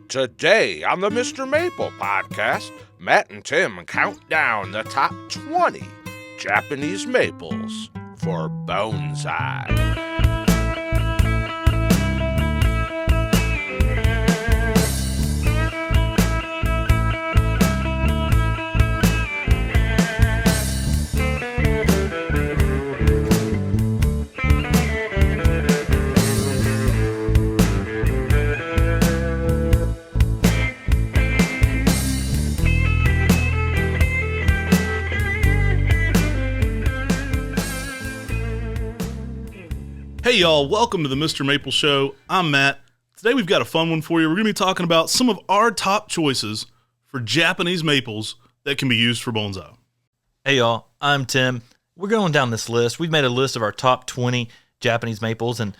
Today on the Mr. Maple podcast, Matt and Tim count down the top 20 Japanese maples for bonsai. Hey y'all, welcome to the Mr. Maple Show. I'm Matt. Today we've got a fun one for you. We're going to be talking about some of our top choices for Japanese maples that can be used for bonsai. Hey y'all, I'm Tim. We're going down this list. We've made a list of our top 20 Japanese maples, and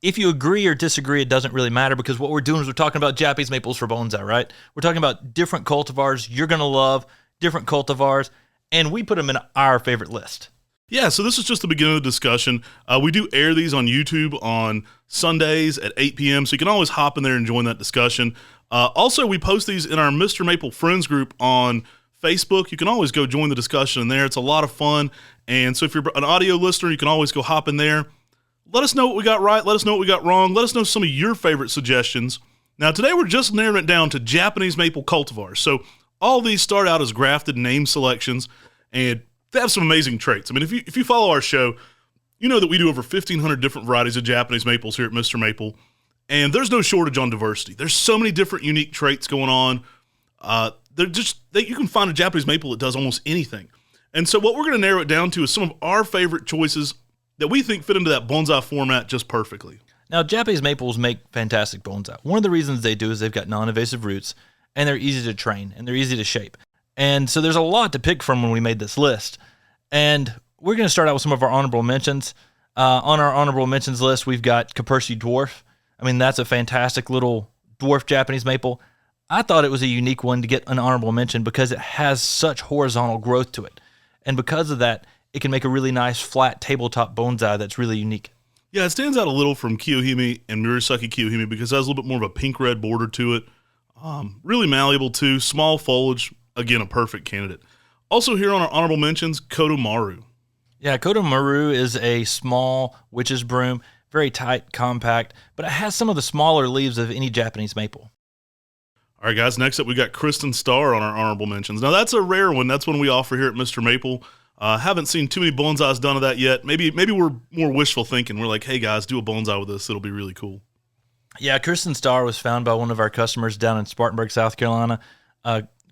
if you agree or disagree, it doesn't really matter, because what we're doing is we're talking about Japanese maples for bonsai, right? We're talking about different cultivars you're going to love, different cultivars, and we put them in our favorite list. Yeah, so this is just the beginning of the discussion. We do air these on YouTube on Sundays at 8 p.m., so you can always hop in there and join that discussion. Also, we post these in our Mr. Maple Friends group on Facebook. You can always go join the discussion in there. It's a lot of fun, and so if you're an audio listener, you can always go hop in there. Let us know what we got right. Let us know what we got wrong. Let us know some of your favorite suggestions. Now, today we're just narrowing it down to Japanese maple cultivars. So all these start out as grafted name selections, and they have some amazing traits. I mean, if you follow our show, you know that we do over 1,500 different varieties of Japanese maples here at Mr. Maple, and there's no shortage on diversity. There's so many different unique traits going on. You can find a Japanese maple that does almost anything. And so what we're going to narrow it down to is some of our favorite choices that we think fit into that bonsai format just perfectly. Now, Japanese maples make fantastic bonsai. One of the reasons they do is they've got non-invasive roots, and they're easy to train, and they're easy to shape. And so there's a lot to pick from when we made this list. And we're going to start out with some of our honorable mentions. On our honorable mentions list, we've got Kapersi Dwarf. I mean, that's a fantastic little dwarf Japanese maple. I thought it was a unique one to get an honorable mention because it has such horizontal growth to it. And because of that, it can make a really nice flat tabletop bonsai that's really unique. Yeah, it stands out a little from Kyokuhime and Murasaki Kyokuhime because it has a little bit more of a pink-red border to it. Really malleable too, small foliage. Again, a perfect candidate. Also here on our honorable mentions, Kodomaru. Yeah, Kodomaru is a small witch's broom, very tight, compact, but it has some of the smaller leaves of any Japanese maple. All right, guys, next up we got Kristen Starr on our honorable mentions. Now, that's a rare one. That's one we offer here at Mr. Maple. Haven't seen too many bonsais done of that yet. Maybe we're more wishful thinking. We're like, hey, guys, do a bonsai with this. It'll be really cool. Yeah, Kristen Starr was found by one of our customers down in Spartanburg, South Carolina.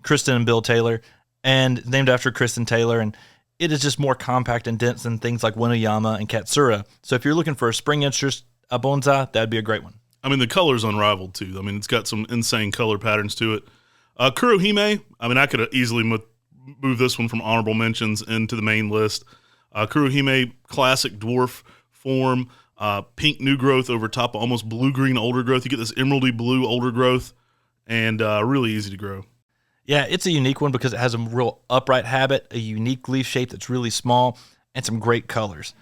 Kristen and Bill Taylor, and named after Kristen Taylor, and it is just more compact and dense than things like Winoyama and Katsura. So if you're looking for a spring interest bonsai, that'd be a great one. I mean, the color's unrivaled too. I mean, it's got some insane color patterns to it. Kurohime, I mean, I could easily move this one from honorable mentions into the main list. Kurohime, classic dwarf form, pink new growth over top of almost blue-green older growth. You get this emeraldy blue older growth, and really easy to grow. Yeah, it's a unique one because it has a real upright habit, a unique leaf shape that's really small, and some great colors.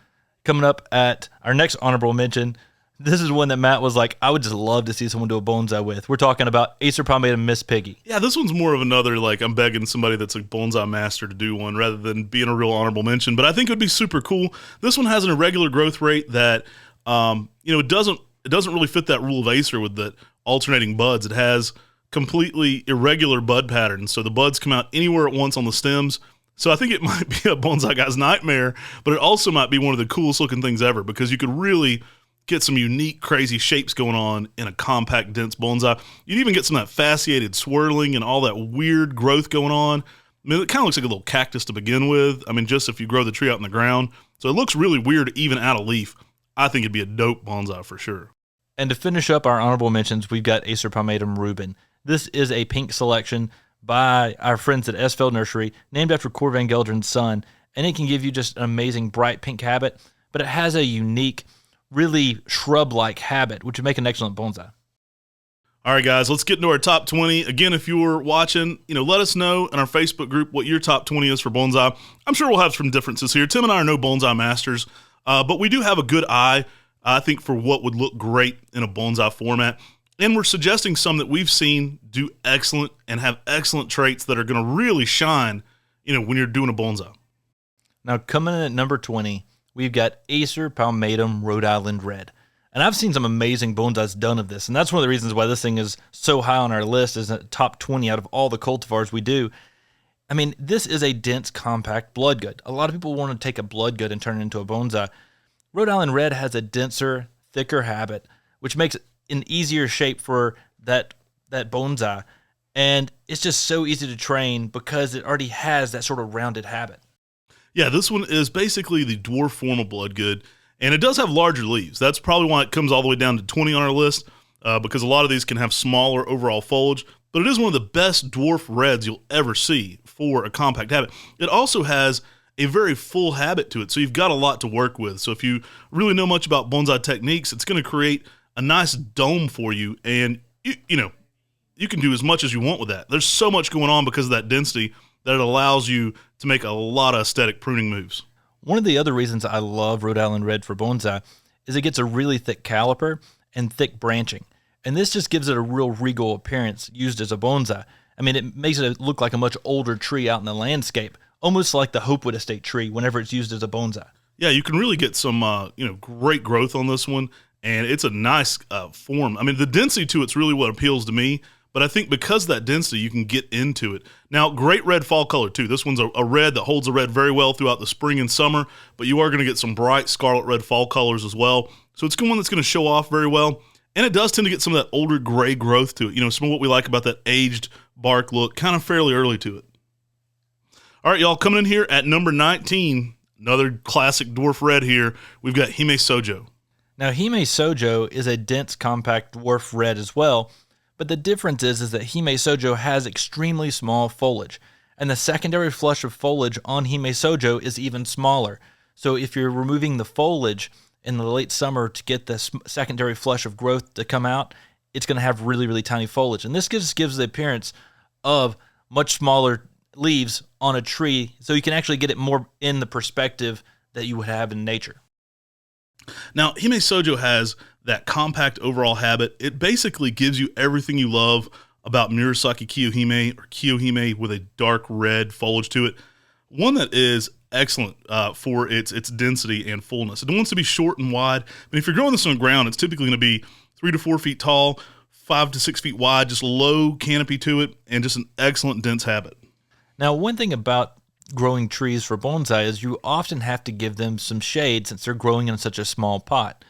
Coming up at our next honorable mention, this is one that Matt was like, I would just love to see someone do a bonsai with. We're talking about Acer palmatum Miss Piggy. Yeah, this one's more of another, like, I'm begging somebody that's a bonsai master to do one rather than being a real honorable mention, but I think it would be super cool. This one has an irregular growth rate that, it doesn't really fit that rule of Acer with the alternating buds. It has completely irregular bud patterns, so the buds come out anywhere at once on the stems. So I think it might be a bonsai guy's nightmare, but it also might be one of the coolest looking things ever because you could really get some unique, crazy shapes going on in a compact, dense bonsai. You'd even get some of that fasciated swirling and all that weird growth going on. I mean, it kind of looks like a little cactus to begin with. I mean, just if you grow the tree out in the ground. So it looks really weird even out of leaf. I think it'd be a dope bonsai for sure. And to finish up our honorable mentions, we've got Acer palmatum Reuben. This is a pink selection by our friends at Esfeld Nursery, named after Cor Van Geldren's son, and it can give you just an amazing bright pink habit, but it has a unique, really shrub-like habit, which would make an excellent bonsai. All right, guys, let's get into our top 20. Again, if you were watching, let us know in our Facebook group what your top 20 is for bonsai. I'm sure we'll have some differences here. Tim and I are no bonsai masters, but we do have a good eye, I think, for what would look great in a bonsai format. And we're suggesting some that we've seen do excellent and have excellent traits that are going to really shine, when you're doing a bonsai. Now, coming in at number 20, we've got Acer Palmatum Rhode Island Red. And I've seen some amazing bonsais done of this, and that's one of the reasons why this thing is so high on our list, is at top 20 out of all the cultivars we do. I mean, this is a dense, compact bloodgood. A lot of people want to take a bloodgood and turn it into a bonsai. Rhode Island Red has a denser, thicker habit, which makes it an easier shape for that bonsai. And it's just so easy to train because it already has that sort of rounded habit. Yeah, this one is basically the dwarf form of bloodgood, and it does have larger leaves. That's probably why it comes all the way down to 20 on our list, because a lot of these can have smaller overall foliage, but it is one of the best dwarf reds you'll ever see for a compact habit. It also has a very full habit to it, so you've got a lot to work with. So if you really know much about bonsai techniques, it's going to create a nice dome for you, and you can do as much as you want with that. There's so much going on because of that density that it allows you to make a lot of aesthetic pruning moves. One of the other reasons I love Rhode Island Red for bonsai is it gets a really thick caliper and thick branching. And this just gives it a real regal appearance used as a bonsai. I mean, it makes it look like a much older tree out in the landscape, almost like the Hopewood Estate tree whenever it's used as a bonsai. Yeah, you can really get some great growth on this one, and it's a nice form. I mean, the density to it's really what appeals to me, but I think because of that density, you can get into it. Now, great red fall color, too. This one's a red that holds the red very well throughout the spring and summer, but you are going to get some bright scarlet red fall colors as well. So it's one that's going to show off very well, and it does tend to get some of that older gray growth to it. Some of what we like about that aged bark look, kind of fairly early to it. All right, y'all, coming in here at number 19, another classic dwarf red here, we've got Hime Sojo. Now, Hime Sojo is a dense, compact dwarf red as well, but the difference is that Hime Sojo has extremely small foliage, and the secondary flush of foliage on Hime Sojo is even smaller. So if you're removing the foliage in the late summer to get the secondary flush of growth to come out, it's going to have really, really tiny foliage. And this just gives the appearance of much smaller leaves on a tree, so you can actually get it more in the perspective that you would have in nature. Now, Hime Sojo has that compact overall habit. It basically gives you everything you love about Murasaki Kyokuhime or Kyokuhime with a dark red foliage to it. One that is excellent for its density and fullness. It wants to be short and wide, but if you're growing this on the ground, it's typically going to be 3 to 4 feet tall, 5 to 6 feet wide, just low canopy to it, and just an excellent dense habit. Now, one thing about growing trees for bonsai is you often have to give them some shade since they're growing in such a small pot.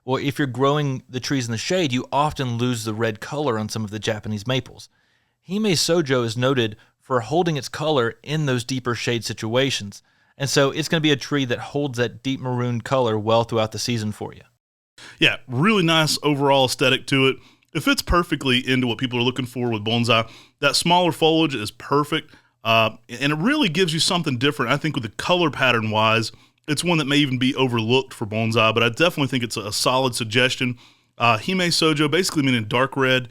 Well, if you're growing the trees in the shade, you often lose the red color on some of the Japanese maples. Hime Sojo is noted for holding its color in those deeper shade situations, and so it's going to be a tree that holds that deep maroon color well throughout the season for you. Yeah, really nice overall aesthetic to it. It fits perfectly into what people are looking for with bonsai. That smaller foliage is perfect. And it really gives you something different. I think with the color pattern wise, it's one that may even be overlooked for bonsai, but I definitely think it's a solid suggestion. Hime Sojo, basically meaning dark red,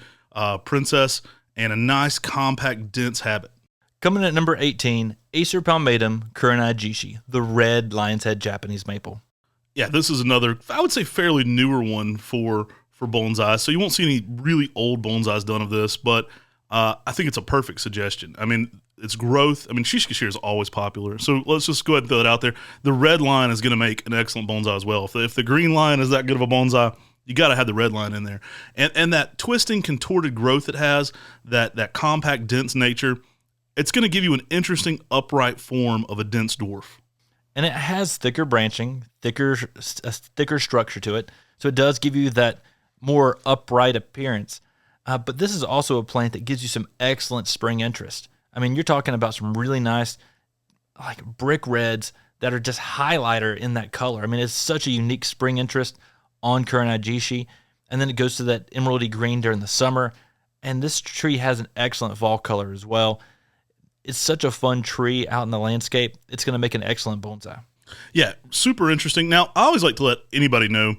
princess, and a nice compact dense habit. Coming in at number 18, Acer Palmatum Kurenai Jishi, the red lion's head Japanese maple. Yeah, this is another, I would say, fairly newer one for bonsai. So you won't see any really old bonsais done of this, but I think it's a perfect suggestion. I mean, its growth, Shishikishira is always popular. So let's just go ahead and throw it out there. The red line is going to make an excellent bonsai as well. If the green line is that good of a bonsai, you got to have the red line in there. And that twisting, contorted growth it has, that compact, dense nature, it's going to give you an interesting upright form of a dense dwarf. And it has thicker branching, thicker structure to it. So it does give you that more upright appearance. But this is also a plant that gives you some excellent spring interest. I mean, you're talking about some really nice, like brick reds that are just highlighter in that color. I mean, it's such a unique spring interest on Kurenai Jishi. And then it goes to that emeraldy green during the summer. And this tree has an excellent fall color as well. It's such a fun tree out in the landscape. It's going to make an excellent bonsai. Yeah, super interesting. Now, I always like to let anybody know,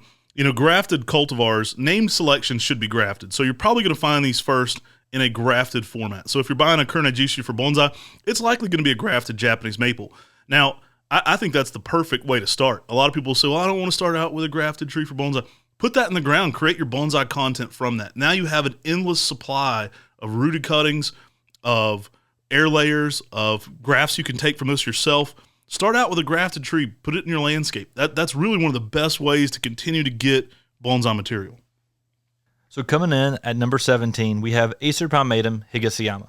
grafted cultivars, named selection should be grafted. So you're probably going to find these first in a grafted format. So if you're buying a Kurenai Jishi for bonsai, it's likely going to be a grafted Japanese maple. Now, I think that's the perfect way to start. A lot of people say, well, I don't want to start out with a grafted tree for bonsai. Put that in the ground, create your bonsai content from that. Now you have an endless supply of rooted cuttings, of air layers, of grafts you can take from this yourself. Start out with a grafted tree, put it in your landscape. That's really one of the best ways to continue to get bonsai material. So coming in at number 17, we have Acer palmatum Higashiyama.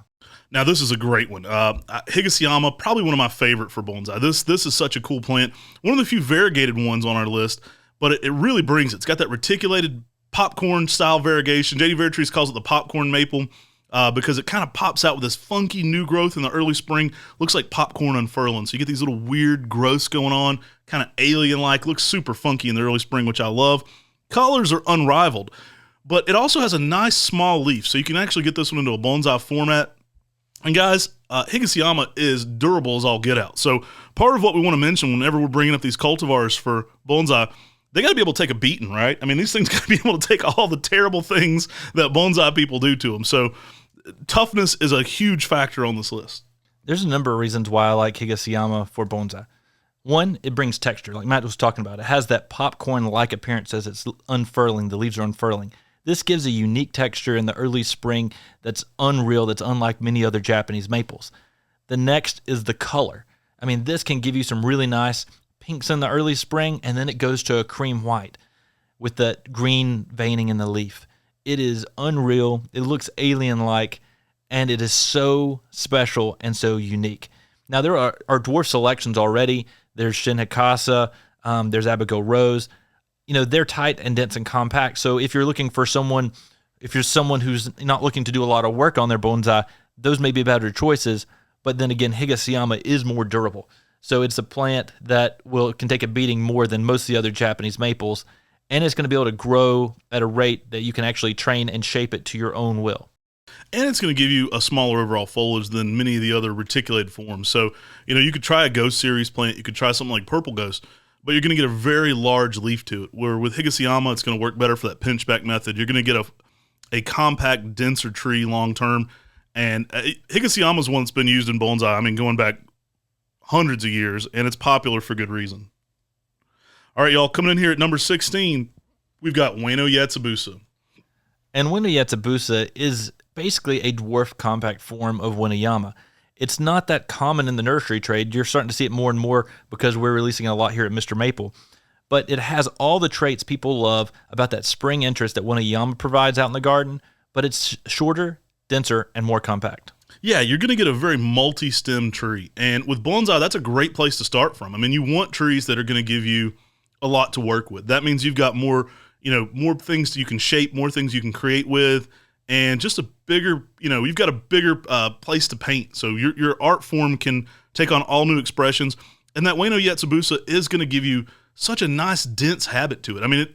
Now this is a great one. Higashiyama, probably one of my favorite for bonsai. This is such a cool plant. One of the few variegated ones on our list, but it really brings it. It's got that reticulated popcorn style variegation. J.D. Veritrees calls it the popcorn maple because it kind of pops out with this funky new growth in the early spring. Looks like popcorn unfurling. So you get these little weird growths going on, kind of alien-like. Looks super funky in the early spring, which I love. Colors are unrivaled, but it also has a nice small leaf. So you can actually get this one into a bonsai format. And guys, Higashiyama is durable as all get out. So part of what we want to mention whenever we're bringing up these cultivars for bonsai, they got to be able to take a beating, right? I mean, these things got to be able to take all the terrible things that bonsai people do to them. So toughness is a huge factor on this list. There's a number of reasons why I like Higashiyama for bonsai. One, it brings texture, like Matt was talking about. It has that popcorn-like appearance as it's unfurling. The leaves are unfurling. This gives a unique texture in the early spring that's unreal, that's unlike many other Japanese maples. The next is the color. I mean, this can give you some really nice pinks in the early spring, and then it goes to a cream white with that green veining in the leaf. It is unreal. It looks alien-like, and it is so special and so unique. Now, there are dwarf selections already. There's Shin Hikasa, there's Abigail Rose. You know, they're tight and dense and compact. So if you're looking for someone, if you're someone who's not looking to do a lot of work on their bonsai, those may be better choices. But then again, Higashiyama is more durable. So it's a plant that can take a beating more than most of the other Japanese maples, and it's going to be able to grow at a rate that you can actually train and shape it to your own will. And it's going to give you a smaller overall foliage than many of the other reticulated forms. So, you know, you could try a Ghost series plant. You could try something like Purple Ghost, but you're going to get a very large leaf to it, where with Higashiyama, it's going to work better for that pinchback method. You're going to get a compact, denser tree long term. And Higashiyama is one that's been used in bonsai, I mean, going back hundreds of years, and it's popular for good reason. All right, y'all, coming in here at number 16, we've got Ueno Yatsubusa. And Ueno Yatsubusa is basically a dwarf compact form of Uenoyama. It's not that common in the nursery trade. You're starting to see it more and more because we're releasing a lot here at Mr. Maple. But it has all the traits people love about that spring interest that Uenoyama provides out in the garden, but it's shorter, denser, and more compact. Yeah, you're going to get a very multi-stem tree. And with bonsai, that's a great place to start from. I mean, you want trees that are going to give you a lot to work with. That means you've got more things you can shape, more things you can create with, and just a bigger, you've got a bigger place to paint. So your art form can take on all new expressions. And that Ueno Yatsubusa is going to give you such a nice, dense habit to it. I mean,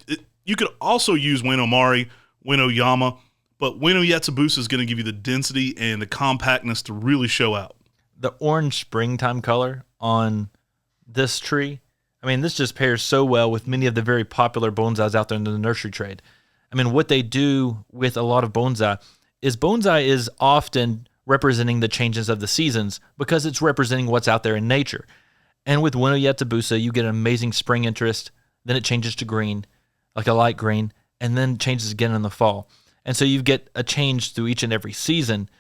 you could also use Ueno Mari, Ueno Yama, but Ueno Yatsubusa is going to give you the density and the compactness to really show out. The orange springtime color on this tree, I mean, this just pairs so well with many of the very popular bonsais out there in the nursery trade. I mean, what they do with a lot of bonsai is often representing the changes of the seasons because it's representing what's out there in nature. And with Ueno Yatsubusa, you get an amazing spring interest, then it changes to green, like a light green, and then changes again in the fall. And so you get a change through each and every season.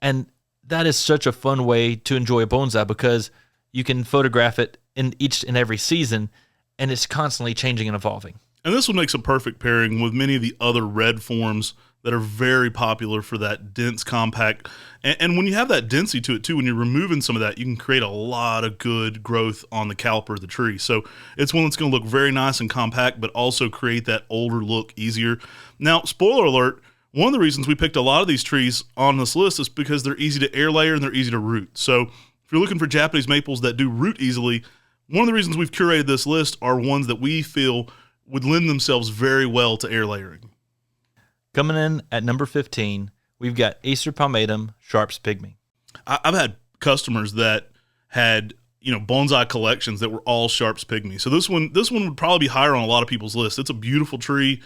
And that is such a fun way to enjoy a bonsai because you can photograph it in each and every season, and it's constantly changing and evolving. And this one makes a perfect pairing with many of the other red forms that are very popular for that dense, compact. And when you have that density to it, too, when you're removing some of that, you can create a lot of good growth on the caliper of the tree. So it's one that's going to look very nice and compact, but also create that older look easier. Now, spoiler alert, one of the reasons we picked a lot of these trees on this list is because they're easy to air layer and they're easy to root. So if you're looking for Japanese maples that do root easily, one of the reasons we've curated this list are ones that we feel would lend themselves very well to air layering. Coming in at number 15, we've got Acer palmatum Sharps Pygmy. I've had customers that had bonsai collections that were all Sharps Pygmy. So this one would probably be higher on a lot of people's list. It's a beautiful tree.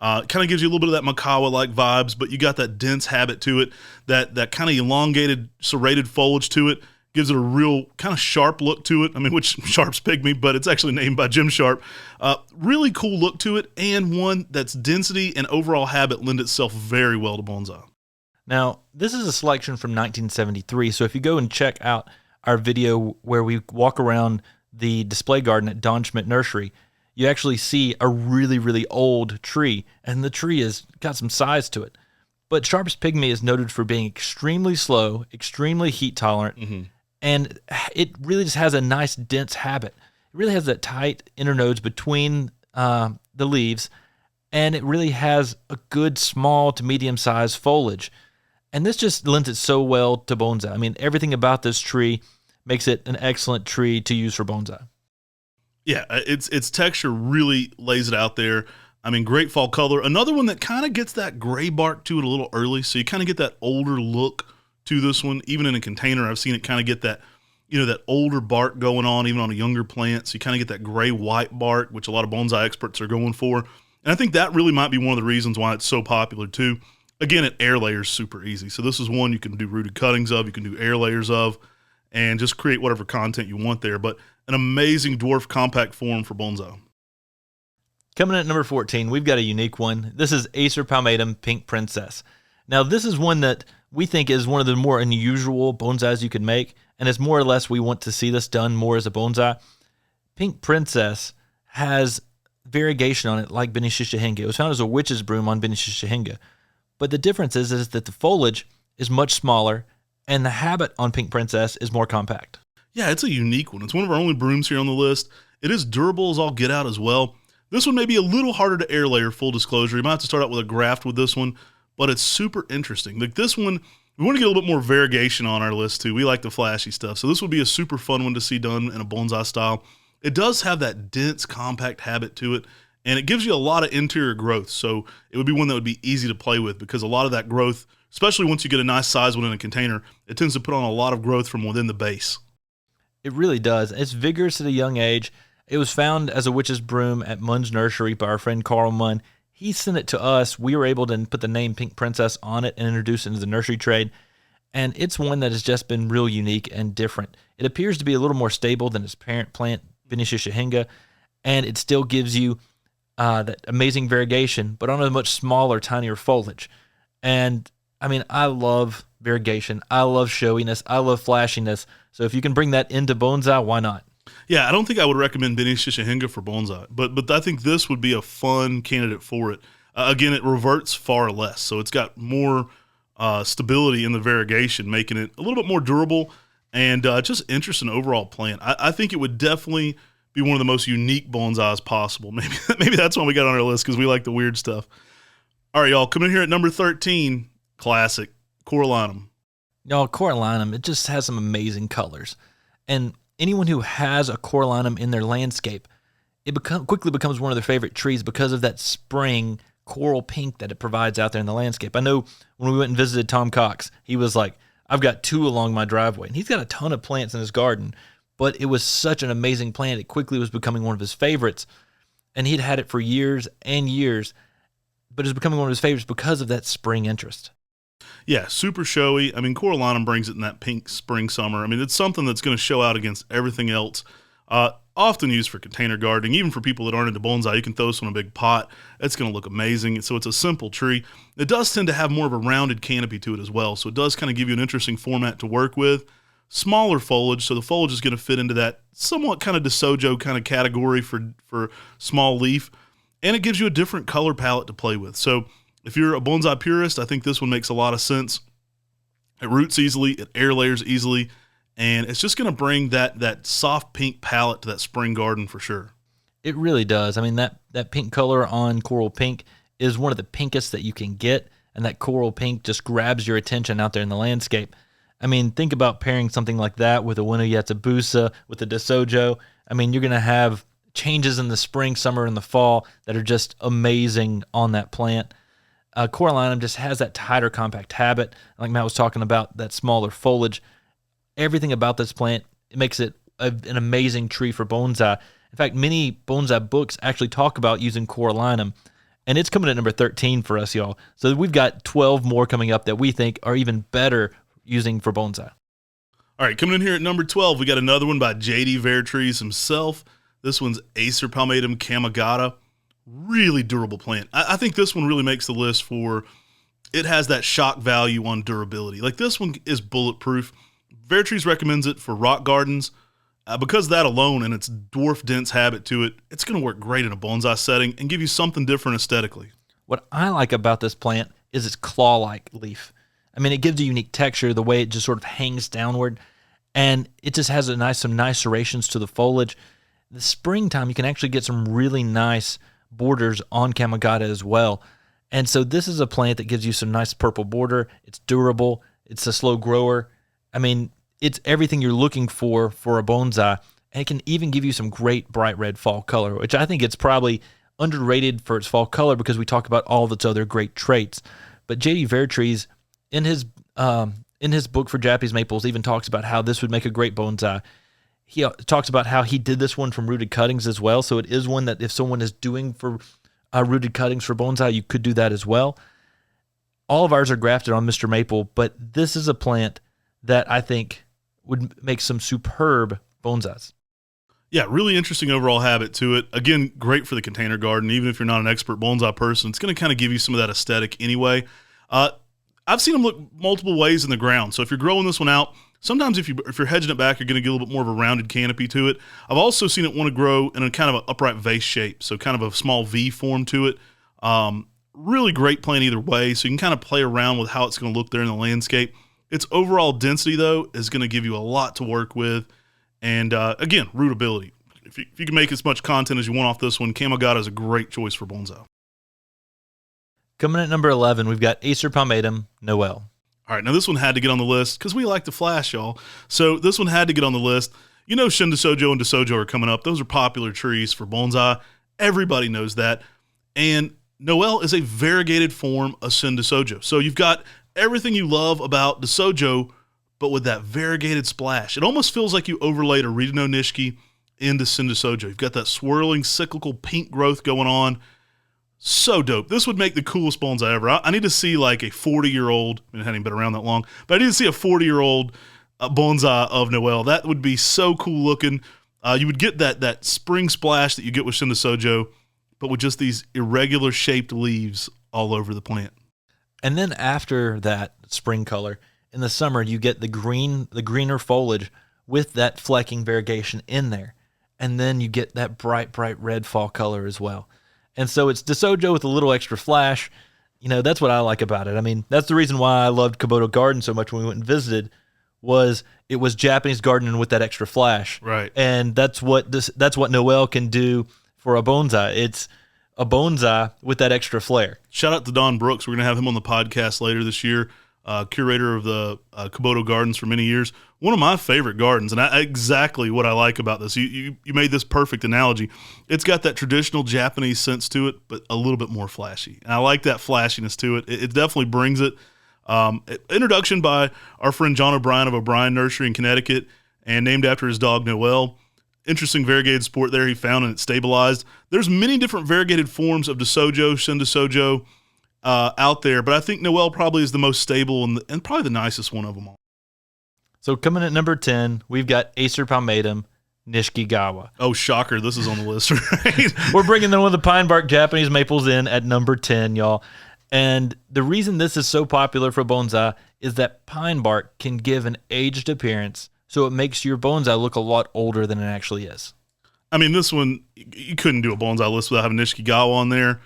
It kind of gives you a little bit of that Makawa-like vibes, but you got that dense habit to it, that kind of elongated, serrated foliage to it. gives it a real kind of sharp look to it. I mean, which Sharps Pygmy, but it's actually named by Jim Sharp. Really cool look to it, and one that's density and overall habit lend itself very well to bonsai. Now, this is a selection from 1973, so if you go and check out our video where we walk around the display garden at Don Schmidt Nursery, you actually see a really, really old tree, and the tree has got some size to it. But Sharps Pygmy is noted for being extremely slow, extremely heat tolerant, and it really just has a nice, dense habit. It really has that tight internodes between the leaves, and it really has a good small to medium-sized foliage. And this just lends it so well to bonsai. I mean, everything about this tree makes it an excellent tree to use for bonsai. Yeah, its texture really lays it out there. I mean, great fall color. Another one that kind of gets that gray bark to it a little early, so you kind of get that older look to this one. Even in a container, I've seen it kind of get that, that older bark going on, even on a younger plant. So you kind of get that gray-white bark, which a lot of bonsai experts are going for. And I think that really might be one of the reasons why it's so popular, too. Again, it air layers super easy. So this is one you can do rooted cuttings of, you can do air layers of, and just create whatever content you want there. But an amazing dwarf compact form for bonsai. Coming in at number 14, we've got a unique one. This is Acer palmatum Pink Princess. Now, this is one that we think is one of the more unusual bonsais you can make, and it's more or less we want to see this done more as a bonsai. Pink Princess has variegation on it like Shishikishira. It was found as a witch's broom on Shishikishira. But the difference is that the foliage is much smaller, and the habit on Pink Princess is more compact. Yeah, it's a unique one. It's one of our only brooms here on the list. It is durable as all get out as well. This one may be a little harder to air layer, full disclosure. You might have to start out with a graft with this one, but it's super interesting. Like this one, we want to get a little bit more variegation on our list too. We like the flashy stuff. So this would be a super fun one to see done in a bonsai style. It does have that dense, compact habit to it, and it gives you a lot of interior growth. So it would be one that would be easy to play with because a lot of that growth, especially once you get a nice size one in a container, it tends to put on a lot of growth from within the base. It really does. It's vigorous at a young age. It was found as a witch's broom at Munn's Nursery by our friend Carl Munn. He sent it to us. We were able to put the name Pink Princess on it and introduce it into the nursery trade. And it's one that has just been real unique and different. It appears to be a little more stable than its parent plant, Shishikishira, and it still gives you that amazing variegation, but on a much smaller, tinier foliage. And I mean, I love variegation. I love showiness. I love flashiness. So if you can bring that into bonsai, why not? Yeah, I don't think I would recommend Shishikishira for bonsai, but I think this would be a fun candidate for it. Again, it reverts far less, so it's got more stability in the variegation, making it a little bit more durable and just interesting overall plant. I think it would definitely be one of the most unique bonsais possible. Maybe that's why we got on our list, because we like the weird stuff. All right, y'all, coming in here at number 13, classic, Corallinum. Y'all, Corallinum, it just has some amazing colors. And anyone who has a Corallinum in their landscape, it quickly becomes one of their favorite trees because of that spring coral pink that it provides out there in the landscape. I know when we went and visited Tom Cox, he was like, I've got 2 along my driveway. And he's got a ton of plants in his garden, but it was such an amazing plant. It quickly was becoming one of his favorites. And he'd had it for years and years, but it was becoming one of his favorites because of that spring interest. Yeah, super showy. I mean, Corallinum brings it in that pink spring summer. I mean, it's something that's going to show out against everything else. Often used for container gardening, even for people that aren't into bonsai. You can throw this on a big pot. It's going to look amazing. So it's a simple tree. It does tend to have more of a rounded canopy to it as well. So it does kind of give you an interesting format to work with. Smaller foliage, so the foliage is going to fit into that somewhat kind of DeSojo kind of category for small leaf. And it gives you a different color palette to play with. So if you're a bonsai purist, I think this one makes a lot of sense. It roots easily, it air layers easily, and it's just going to bring that soft pink palette to that spring garden for sure. It really does. I mean, that pink color on coral pink is one of the pinkest that you can get, and that coral pink just grabs your attention out there in the landscape. I mean, think about pairing something like that with a Winnoyatsubusa, with a DeSojo. I mean, you're going to have changes in the spring, summer, and the fall that are just amazing on that plant. Corallinum just has that tighter, compact habit. Like Matt was talking about, that smaller foliage. Everything about this plant, it makes it an amazing tree for bonsai. In fact, many bonsai books actually talk about using Corallinum, and it's coming at number 13 for us, y'all. So we've got 12 more coming up that we think are even better using for bonsai. All right, coming in here at number 12, we got another one by Jade Dragon himself. This one's Acer palmatum Kamagata. Really durable plant. I think this one really makes the list for, it has that shock value on durability. Like this one is bulletproof. Vertrees recommends it for rock gardens. Because of that alone and its dwarf dense habit to it, it's going to work great in a bonsai setting and give you something different aesthetically. What I like about this plant is its claw-like leaf. I mean, it gives a unique texture, the way it just sort of hangs downward, and it just has some nice serrations to the foliage. In the springtime, you can actually get some really nice borders on Kamagata as well. And so this is a plant that gives you some nice purple border. It's durable. It's a slow grower. I mean, it's everything you're looking for a bonsai, and it can even give you some great bright red fall color, which I think it's probably underrated for its fall color because we talk about all of its other great traits. But J.D. Vertrees, in his book for Japanese maples, even talks about how this would make a great bonsai. He talks about how he did this one from rooted cuttings as well, so it is one that if someone is doing for rooted cuttings for bonsai, you could do that as well. All of ours are grafted on Mr. Maple, but this is a plant that I think would make some superb bonsais. Yeah, really interesting overall habit to it. Again, great for the container garden. Even if you're not an expert bonsai person, it's going to kind of give you some of that aesthetic anyway. I've seen them look multiple ways in the ground. So if you're growing this one out, sometimes if you're hedging it back, you're going to get a little bit more of a rounded canopy to it. I've also seen it want to grow in a kind of an upright vase shape, so kind of a small V form to it. Really great plant either way, so you can kind of play around with how it's going to look there in the landscape. Its overall density, though, is going to give you a lot to work with. And, again, rootability. If you can make as much content as you want off this one, Kamagata is a great choice for bonsai. Coming at number 11, we've got Acer palmatum Noel. All right, now this one had to get on the list because we like to flash, y'all. So this one had to get on the list. You know Shin Sojo and Sojo are coming up. Those are popular trees for bonsai. Everybody knows that. And Noel is a variegated form of Shin Sojo. So you've got everything you love about the Sojo, but with that variegated splash. It almost feels like you overlaid a Rita no Nishiki into Shin Sojo. You've got that swirling cyclical pink growth going on. So dope. This would make the coolest bonsai ever. I need to see like a 40-year-old, I hadn't been around that long, but I need to see a 40-year-old bonsai of Noel. That would be so cool looking. You would get that spring splash that you get with Shin Sojo, but with just these irregular shaped leaves all over the plant. And then after that spring color, in the summer, you get the greener foliage with that flecking variegation in there. And then you get that bright red fall color as well. And so it's DeSojo with a little extra flash. You know, that's what I like about it. I mean, that's the reason why I loved Kabuto Garden so much when we went and visited, was it was Japanese gardening with that extra flash. Right. And that's what Noel can do for a bonsai. It's a bonsai with that extra flair. Shout out to Don Brooks. We're going to have him on the podcast later this year. Curator of the Kabuto Gardens for many years. One of my favorite gardens, and exactly what I like about this. You made this perfect analogy. It's got that traditional Japanese sense to it, but a little bit more flashy. And I like that flashiness to it. It definitely brings it. Introduction by our friend John O'Brien of O'Brien Nursery in Connecticut, and named after his dog Noel. Interesting variegated sport there he found, and it stabilized. There's many different variegated forms of DeSojo, Shin Sojo, out there, but I think Noel probably is the most stable and probably the nicest one of them all. So coming at number 10, we've got Acer palmatum Niskigawa. Oh, shocker. This is on the list, right? We're bringing one of the pine bark Japanese maples in at number 10, y'all. And the reason this is so popular for bonsai is that pine bark can give an aged appearance, so it makes your bonsai look a lot older than it actually is. I mean, this one, you couldn't do a bonsai list without having Niskigawa on there.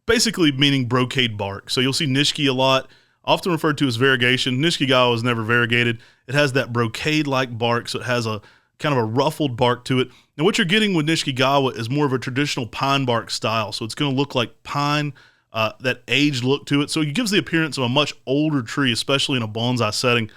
Basically meaning brocade bark. So you'll see Nishiki a lot, often referred to as variegation. Niskigawa is never variegated. It has that brocade-like bark, so it has a kind of a ruffled bark to it. Now, what you're getting with Niskigawa is more of a traditional pine bark style, so it's going to look like pine, that aged look to it. So it gives the appearance of a much older tree, especially in a bonsai setting.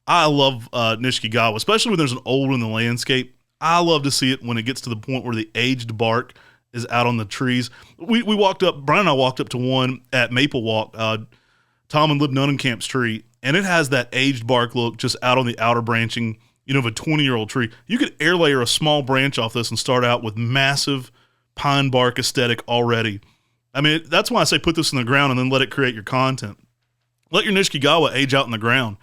I love Niskigawa, especially when there's an old in the landscape. I love to see it when it gets to the point where the aged bark is out on the trees. We walked up, Brian and I walked up to one at Maple Walk, Tom and Lib Nunnenkamp's tree, and it has that aged bark look just out on the outer branching, of a 20-year-old tree. You could air layer a small branch off this and start out with massive pine bark aesthetic already. I mean, that's why I say put this in the ground and then let it create your content. Let your Niskigawa age out in the ground.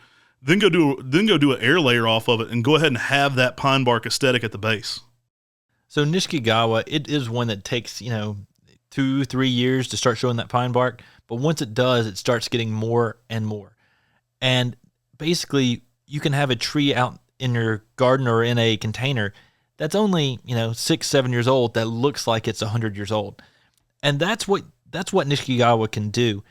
then go do an air layer off of it and go ahead and have that pine bark aesthetic at the base. So Niskigawa, it is one that takes, 2-3 years to start showing that pine bark. But once it does, it starts getting more and more. And basically, you can have a tree out in your garden or in a container that's only, 6-7 years old that looks like it's 100 years old. And that's what Niskigawa can do.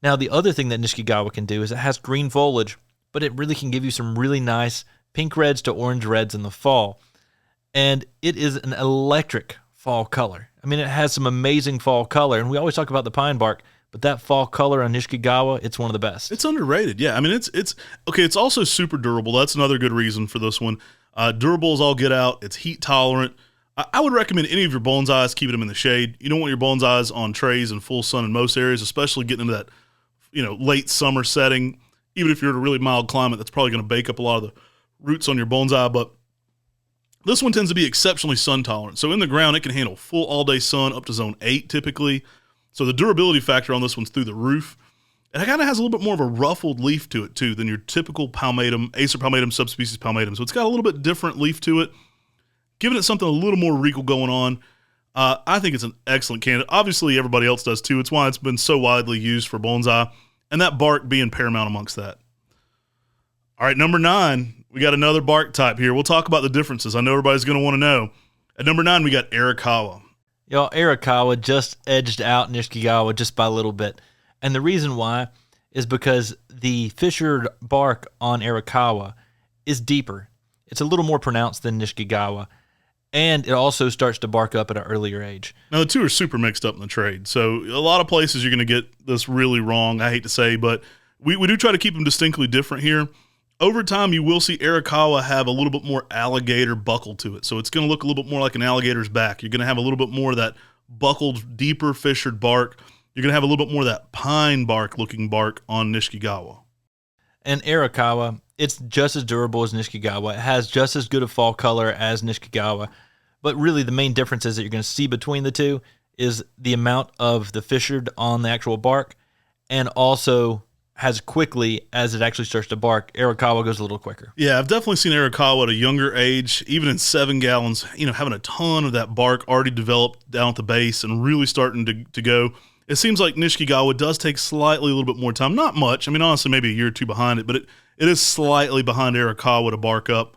Now, the other thing that Niskigawa can do is it has green foliage, but it really can give you some really nice pink reds to orange reds in the fall. And it is an electric fall color. I mean, it has some amazing fall color, and we always talk about the pine bark, but that fall color on Niskigawa, it's one of the best. It's underrated. Yeah, I mean, it's okay. It's also super durable. That's another good reason for this one. Durable as all get out. It's heat tolerant. I would recommend any of your bonsais, keeping them in the shade. You don't want your bonsais on trays in full sun in most areas, especially getting into that, late summer setting. Even if you're in a really mild climate, that's probably going to bake up a lot of the roots on your bonsai. But this one tends to be exceptionally sun tolerant. So in the ground, it can handle full all-day sun up to zone 8 typically. So the durability factor on this one's through the roof. And it kind of has a little bit more of a ruffled leaf to it too than your typical palmatum, Acer palmatum, subspecies palmatum. So it's got a little bit different leaf to it, giving it something a little more regal going on. I think it's an excellent candidate. Obviously, everybody else does too. It's why it's been so widely used for bonsai, and that bark being paramount amongst that. All right, number 9, we got another bark type here. We'll talk about the differences. I know everybody's going to want to know. At number 9, we got Arakawa. Y'all, Arakawa just edged out Niskigawa just by a little bit. And the reason why is because the fissured bark on Arakawa is deeper. It's a little more pronounced than Niskigawa. And it also starts to bark up at an earlier age. Now, the two are super mixed up in the trade. So a lot of places you're going to get this really wrong, I hate to say, but we do try to keep them distinctly different here. Over time, you will see Arakawa have a little bit more alligator buckle to it. So it's going to look a little bit more like an alligator's back. You're going to have a little bit more of that buckled, deeper fissured bark. You're going to have a little bit more of that pine bark looking bark on Niskigawa. And Arakawa, it's just as durable as Niskigawa. It has just as good a fall color as Niskigawa. But really the main differences that you're going to see between the two is the amount of the fissured on the actual bark, and also as quickly as it actually starts to bark, Arakawa goes a little quicker. Yeah, I've definitely seen Arakawa at a younger age, even in 7 gallons, having a ton of that bark already developed down at the base and really starting to go. It seems like Niskigawa does take slightly a little bit more time. Not much. I mean, honestly, maybe a year or two behind it, but it is slightly behind Arakawa to bark up.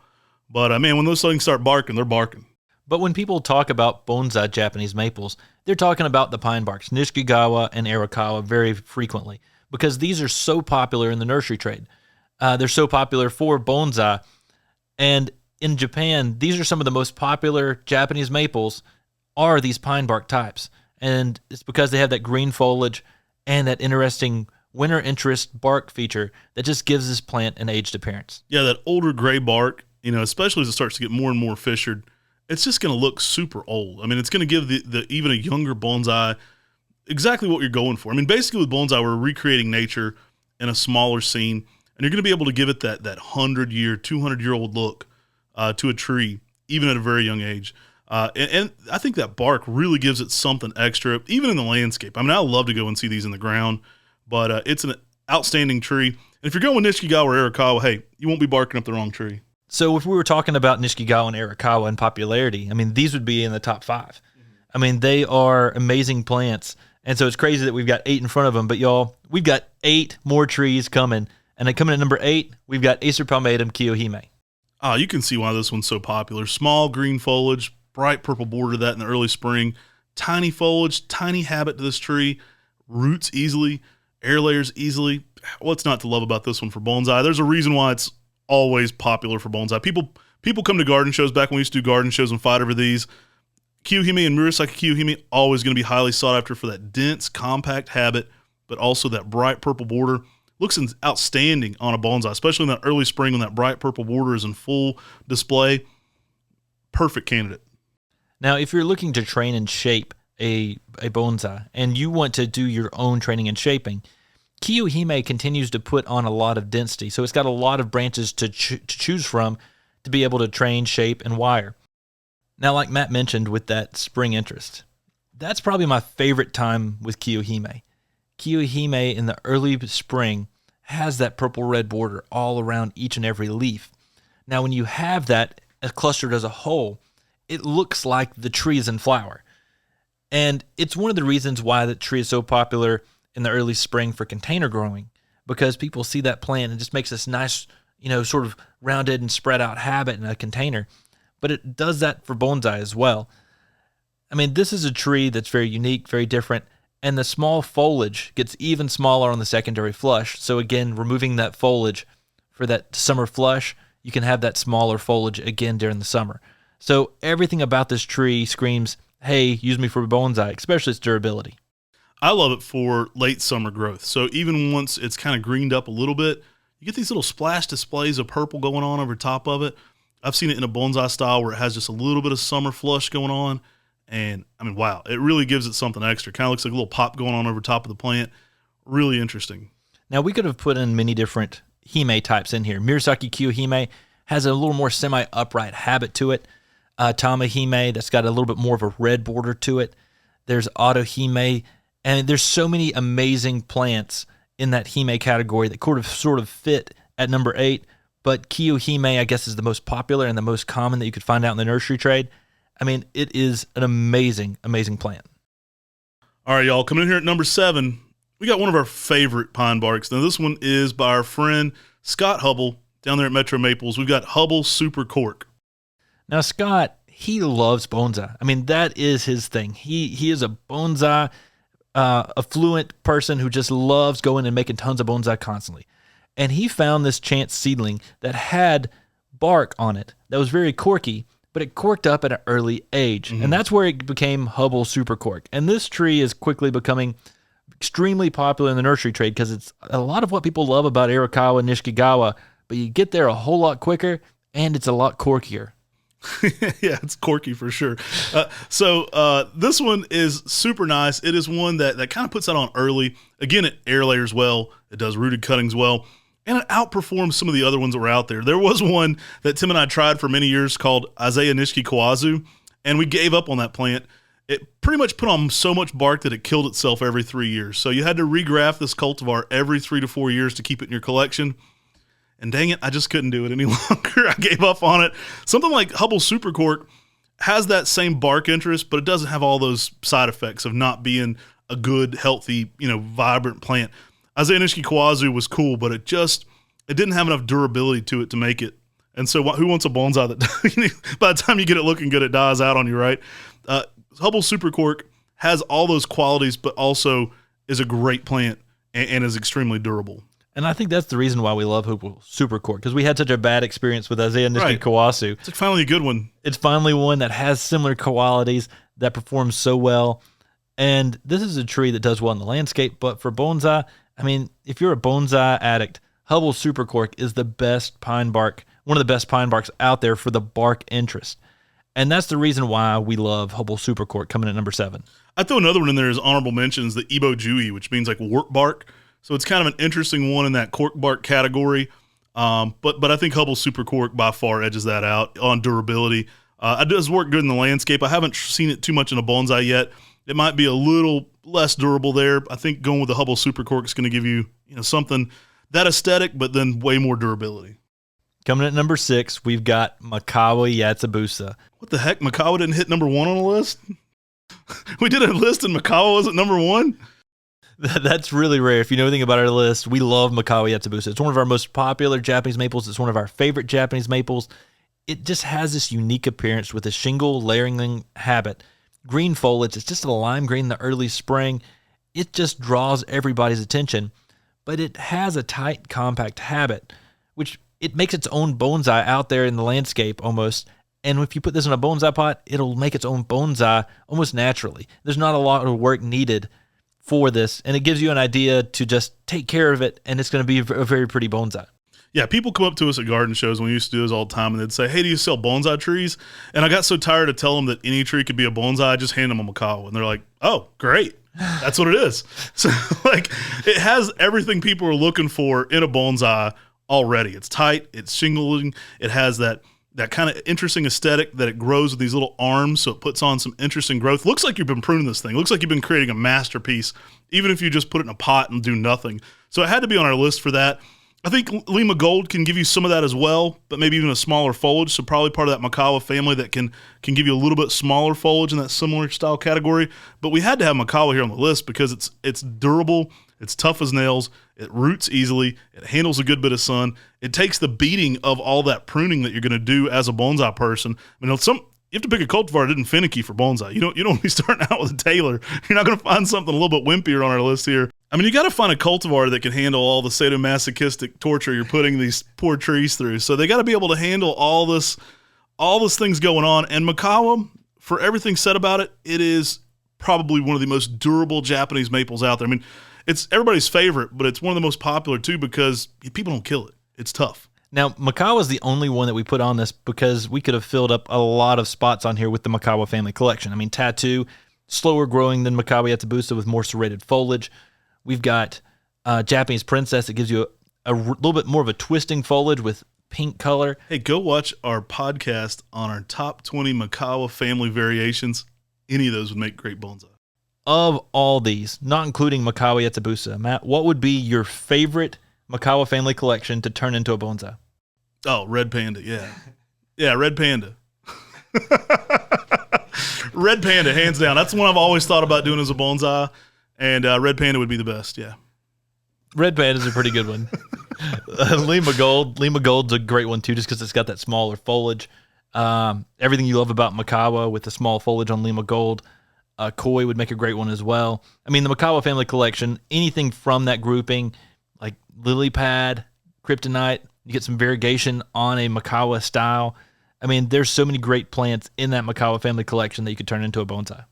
But, man, when those things start barking, they're barking. But when people talk about bonsai Japanese maples, they're talking about the pine barks, Niskigawa and Arakawa, very frequently, because these are so popular in the nursery trade. They're so popular for bonsai. And in Japan, these are some of the most popular Japanese maples are these pine bark types. And it's because they have that green foliage and that interesting winter interest bark feature that just gives this plant an aged appearance. Yeah, that older gray bark, especially as it starts to get more and more fissured, it's just going to look super old. I mean, it's going to give the even a younger bonsai exactly what you're going for. I mean, basically with bonsai, we're recreating nature in a smaller scene, and you're going to be able to give it that 100-year, 200-year-old look to a tree, even at a very young age. And I think that bark really gives it something extra, even in the landscape. I mean, I love to go and see these in the ground, but it's an outstanding tree. And if you're going with Niskigawa or Arakawa, hey, you won't be barking up the wrong tree. So if we were talking about Niskigawa and Arakawa in popularity, I mean, these would be in the top 5. Mm-hmm. I mean, they are amazing plants. And so it's crazy that we've got 8 in front of them, but y'all, we've got 8 more trees coming. And then coming at number 8, we've got Acer palmatum Kyokuhime. Oh, you can see why this one's so popular. Small green foliage, bright purple border to that in the early spring, tiny foliage, tiny habit to this tree, roots easily, air layers easily. What's not to love about this one for bonsai? There's a reason why it's always popular for bonsai. People come to garden shows. Back when we used to do garden shows and fight over these. Kyokuhime and Murasaki Kyokuhime always going to be highly sought after for that dense, compact habit, but also that bright purple border. Looks outstanding on a bonsai, especially in that early spring when that bright purple border is in full display. Perfect candidate. Now, if you're looking to train and shape a bonsai and you want to do your own training and shaping, Kyokuhime continues to put on a lot of density. So it's got a lot of branches to choose from to be able to train, shape, and wire. Now, like Matt mentioned with that spring interest, that's probably my favorite time with Kyokuhime. Kyokuhime in the early spring has that purple-red border all around each and every leaf. Now, when you have that clustered as a whole, it looks like the tree is in flower. And it's one of the reasons why the tree is so popular in the early spring for container growing, because people see that plant and it just makes this nice, sort of rounded and spread out habit in a container. But it does that for bonsai as well. I mean, this is a tree that's very unique, very different, and the small foliage gets even smaller on the secondary flush. So again, removing that foliage for that summer flush, you can have that smaller foliage again during the summer. So everything about this tree screams, hey, use me for bonsai, especially its durability. I love it for late summer growth. So even once it's kind of greened up a little bit, you get these little splash displays of purple going on over top of it. I've seen it in a bonsai style where it has just a little bit of summer flush going on. And I mean, wow, it really gives it something extra. Kind of looks like a little pop going on over top of the plant. Really interesting. Now, we could have put in many different Hime types in here. Murasaki Kyokuhime has a little more semi-upright habit to it. Tama Hime, that's got a little bit more of a red border to it. There's Auto Hime, and there's so many amazing plants in that Hime category that sort of fit at number 8. But Kyokuhime, I guess, is the most popular and the most common that you could find out in the nursery trade. I mean, it is an amazing, amazing plant. All right, y'all, coming in here at number 7, we got one of our favorite pine barks. Now, this one is by our friend Scott Hubble down there at Metro Maples. We've got Hubble Super Cork. Now, Scott, he loves bonsai. I mean, that is his thing. He is a bonsai affluent person who just loves going and making tons of bonsai constantly. And he found this chance seedling that had bark on it that was very corky, but it corked up at an early age. Mm-hmm. And that's where it became Hubble Super Cork. And this tree is quickly becoming extremely popular in the nursery trade because it's a lot of what people love about Arakawa and Niskigawa, but you get there a whole lot quicker and it's a lot corkier. Yeah, it's corky for sure. So this one is super nice. It is one that kind of puts that on early. Again, it air layers well. It does rooted cuttings well. And it outperforms some of the other ones that were out there. There was one that Tim and I tried for many years called Isaiah Nishiki-Kawazu, and we gave up on that plant. It pretty much put on so much bark that it killed itself every 3 years. So you had to regraft this cultivar every 3 to 4 years to keep it in your collection. And dang it, I just couldn't do it any longer. I gave up on it. Something like Hubble Super Cork has that same bark interest, but it doesn't have all those side effects of not being a good, healthy, vibrant plant. Isaiah Nishiki-Kawazu was cool, but it didn't have enough durability to it to make it. And so who wants a bonsai that by the time you get it looking good, it dies out on you, right? Hubble Super Cork has all those qualities, but also is a great plant and is extremely durable. And I think that's the reason why we love Hubble Super Cork, because we had such a bad experience with Isaiah Nishiki-Kawazu. Right. It's like finally a good one. It's finally one that has similar qualities, that performs so well. And this is a tree that does well in the landscape, but for bonsai, I mean, if you're a bonsai addict, Hubble Super Cork is the best pine bark, one of the best pine barks out there for the bark interest. And that's the reason why we love Hubble Super Cork coming at number 7. I throw another one in there as honorable mentions, the Ibo Jui, which means like wart bark. So it's kind of an interesting one in that cork bark category. But I think Hubble Super Cork by far edges that out on durability. It does work good in the landscape. I haven't seen it too much in a bonsai yet. It might be a little less durable there. I think going with the Hubble Super Cork is going to give you, something that aesthetic, but then way more durability. Coming at number 6, we've got Makawa Yatsubusa. What the heck? Makawa didn't hit number 1 on the list? We did a list and Makawa wasn't number 1? That's really rare. If you know anything about our list, we love Makawa Yatsubusa. It's one of our most popular Japanese maples. It's one of our favorite Japanese maples. It just has this unique appearance with a shingle layering habit. Green foliage, it's just a lime green in the early spring. It just draws everybody's attention, but it has a tight, compact habit, which it makes its own bonsai out there in the landscape almost. And if you put this in a bonsai pot, it'll make its own bonsai almost naturally. There's not a lot of work needed for this, and it gives you an idea to just take care of it, and it's going to be a very pretty bonsai. Yeah, people come up to us at garden shows when we used to do this all the time, and they'd say, hey, do you sell bonsai trees? And I got so tired of telling them that any tree could be a bonsai, I just hand them a Makawa. And they're like, oh, great. That's what it is. So, it has everything people are looking for in a bonsai already. It's tight, it's shingling, it has that kind of interesting aesthetic that it grows with these little arms, so it puts on some interesting growth. Looks like you've been pruning this thing. Looks like you've been creating a masterpiece, even if you just put it in a pot and do nothing. So it had to be on our list for that. I think Lima Gold can give you some of that as well, but maybe even a smaller foliage. So probably part of that Makawa family that can give you a little bit smaller foliage in that similar style category. But we had to have Makawa here on the list because it's durable, it's tough as nails, it roots easily, it handles a good bit of sun, it takes the beating of all that pruning that you're going to do as a bonsai person. I mean, you have to pick a cultivar that isn't finicky for bonsai. You don't be starting out with a Taylor. You're not going to find something a little bit wimpier on our list here. I mean, you got to find a cultivar that can handle all the sadomasochistic torture you're putting these poor trees through. So they got to be able to handle all this things going on. And Makawa, for everything said about it, it is probably one of the most durable Japanese maples out there. I mean, it's everybody's favorite, but it's one of the most popular too because people don't kill it. It's tough. Now, Makawa is the only one that we put on this because we could have filled up a lot of spots on here with the Makawa family collection. I mean, Tattoo, slower growing than Makawa Yatsubusa with more serrated foliage. We've got Japanese Princess that gives you a little bit more of a twisting foliage with pink color. Hey, go watch our podcast on our top 20 Makawa family variations. Any of those would make great bonsai. Of all these, not including Makawa Yatsubusa, Matt, what would be your favorite Makawa family collection to turn into a bonsai? Oh, Red Panda, yeah. Yeah, Red Panda. Red Panda, hands down. That's the one I've always thought about doing as a bonsai. And Red Panda would be the best, yeah. Red Panda's a pretty good one. Lima Gold's a great one too, just because it's got that smaller foliage. Everything you love about Makawa with the small foliage on Lima Gold. Koi would make a great one as well. I mean, the Makawa family collection, anything from that grouping, like Lily Pad, Kryptonite, you get some variegation on a Makawa style. I mean, there's so many great plants in that Makawa family collection that you could turn into a bonsai.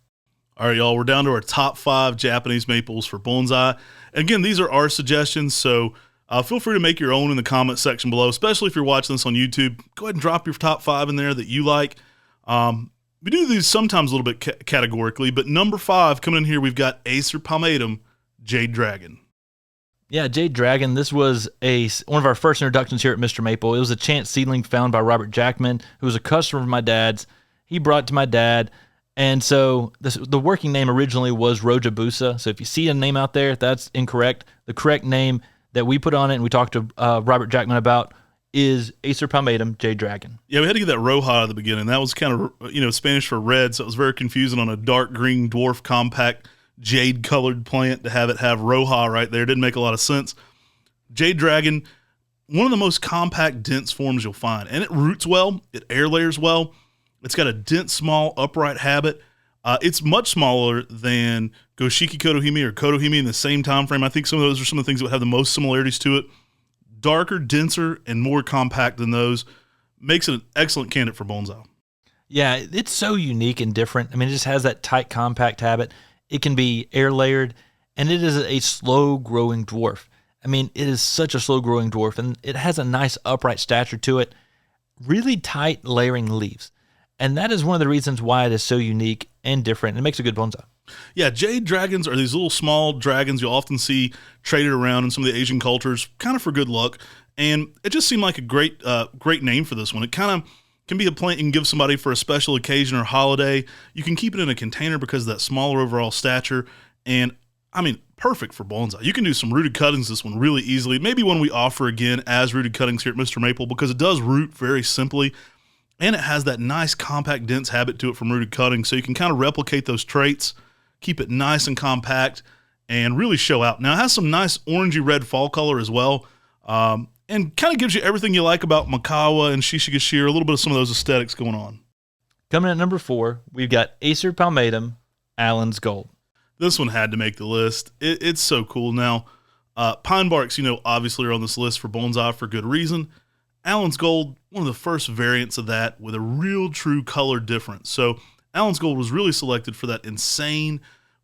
All right, y'all, we're down to our top 5 Japanese maples for bonsai. Again, these are our suggestions, so feel free to make your own in the comment section below, especially if you're watching this on YouTube. Go ahead and drop your top 5 in there that you like. We do these sometimes a little bit categorically, but number 5 coming in here, we've got Acer palmatum, Jade Dragon. Yeah, Jade Dragon, this was one of our first introductions here at Mr. Maple. It was a chance seedling found by Robert Jackman, who was a customer of my dad's. He brought it to my dad. And so the working name originally was Rojabusa. So if you see a name out there, that's incorrect. The correct name that we put on it and we talked to Robert Jackman about is Acer palmatum Jade Dragon. Yeah, we had to get that Roja at the beginning. That was kind of, Spanish for red, so it was very confusing on a dark green dwarf compact jade-colored plant to have it have Roja right there. Didn't make a lot of sense. Jade Dragon, one of the most compact, dense forms you'll find. And it roots well. It air layers well. It's got a dense, small, upright habit. It's much smaller than Goshiki Kotohime or Kotohime in the same time frame. I think some of those are some of the things that would have the most similarities to it. Darker, denser, and more compact than those. Makes it an excellent candidate for bonsai. Yeah, it's so unique and different. I mean, it just has that tight, compact habit. It can be air layered, and it is a slow-growing dwarf. I mean, it is such a slow-growing dwarf, and it has a nice upright stature to it. Really tight layering leaves. And that is one of the reasons why it is so unique and different. It makes a good bonsai. Yeah, Jade Dragons are these little small dragons you'll often see traded around in some of the Asian cultures, kind of for good luck. And it just seemed like a great name for this one. It kind of can be a plant you can give somebody for a special occasion or holiday. You can keep it in a container because of that smaller overall stature. And, I mean, perfect for bonsai. You can do some rooted cuttings this one really easily. Maybe one we offer again as rooted cuttings here at Mr. Maple because it does root very simply. And it has that nice, compact, dense habit to it from rooted cutting, so you can kind of replicate those traits, keep it nice and compact, and really show out. Now, it has some nice orangey red fall color as well, and kind of gives you everything you like about Makawa and Shishikishira, a little bit of some of those aesthetics going on. Coming at number 4, we've got Acer palmatum, Allen's Gold. This one had to make the list. It's so cool. Now, pine barks, obviously are on this list for bonsai for good reason. Allen's Gold, one of the first variants of that with a real true color difference. So Allen's Gold was really selected for that insane,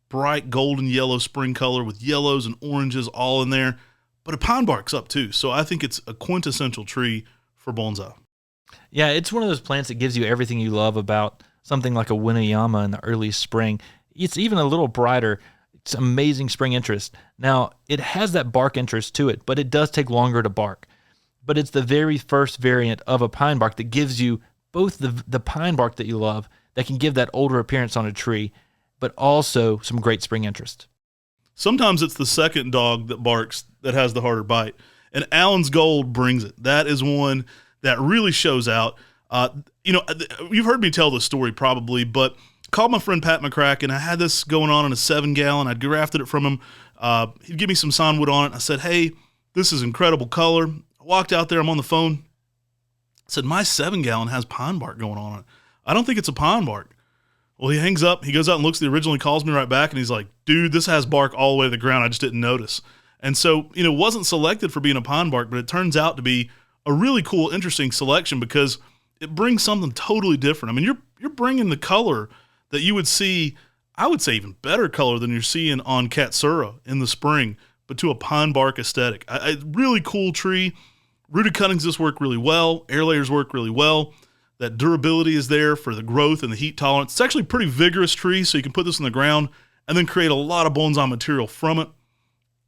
bright golden yellow spring color with yellows and oranges all in there. But a pine bark's up too, so I think it's a quintessential tree for bonsai. Yeah, it's one of those plants that gives you everything you love about something like a Winayama in the early spring. It's even a little brighter. It's amazing spring interest. Now, it has that bark interest to it, but it does take longer to bark. But it's the very first variant of a pine bark that gives you both the pine bark that you love that can give that older appearance on a tree, but also some great spring interest. Sometimes it's the second dog that barks that has the harder bite. And Allen's Gold brings it. That is one that really shows out. You've heard me tell this story probably, but called my friend Pat McCracken. I had this going on in a 7-gallon. I'd grafted it from him. He'd give me some Signwood on it. I said, hey, this is incredible color. I walked out there. I'm on the phone. I said, my 7-gallon has pine bark going on it. I don't think it's a pine bark. Well, he hangs up. He goes out and looks at the original. He calls me right back, and he's like, dude, this has bark all the way to the ground. I just didn't notice. And so, it wasn't selected for being a pine bark, but it turns out to be a really cool, interesting selection because it brings something totally different. I mean, you're bringing the color that you would see, I would say even better color than you're seeing on Katsura in the spring, but to a pine bark aesthetic. A really cool tree. Rooted cuttings just work really well. Air layers work really well. That durability is there for the growth and the heat tolerance. It's actually a pretty vigorous tree, so you can put this in the ground and then create a lot of bonsai material from it.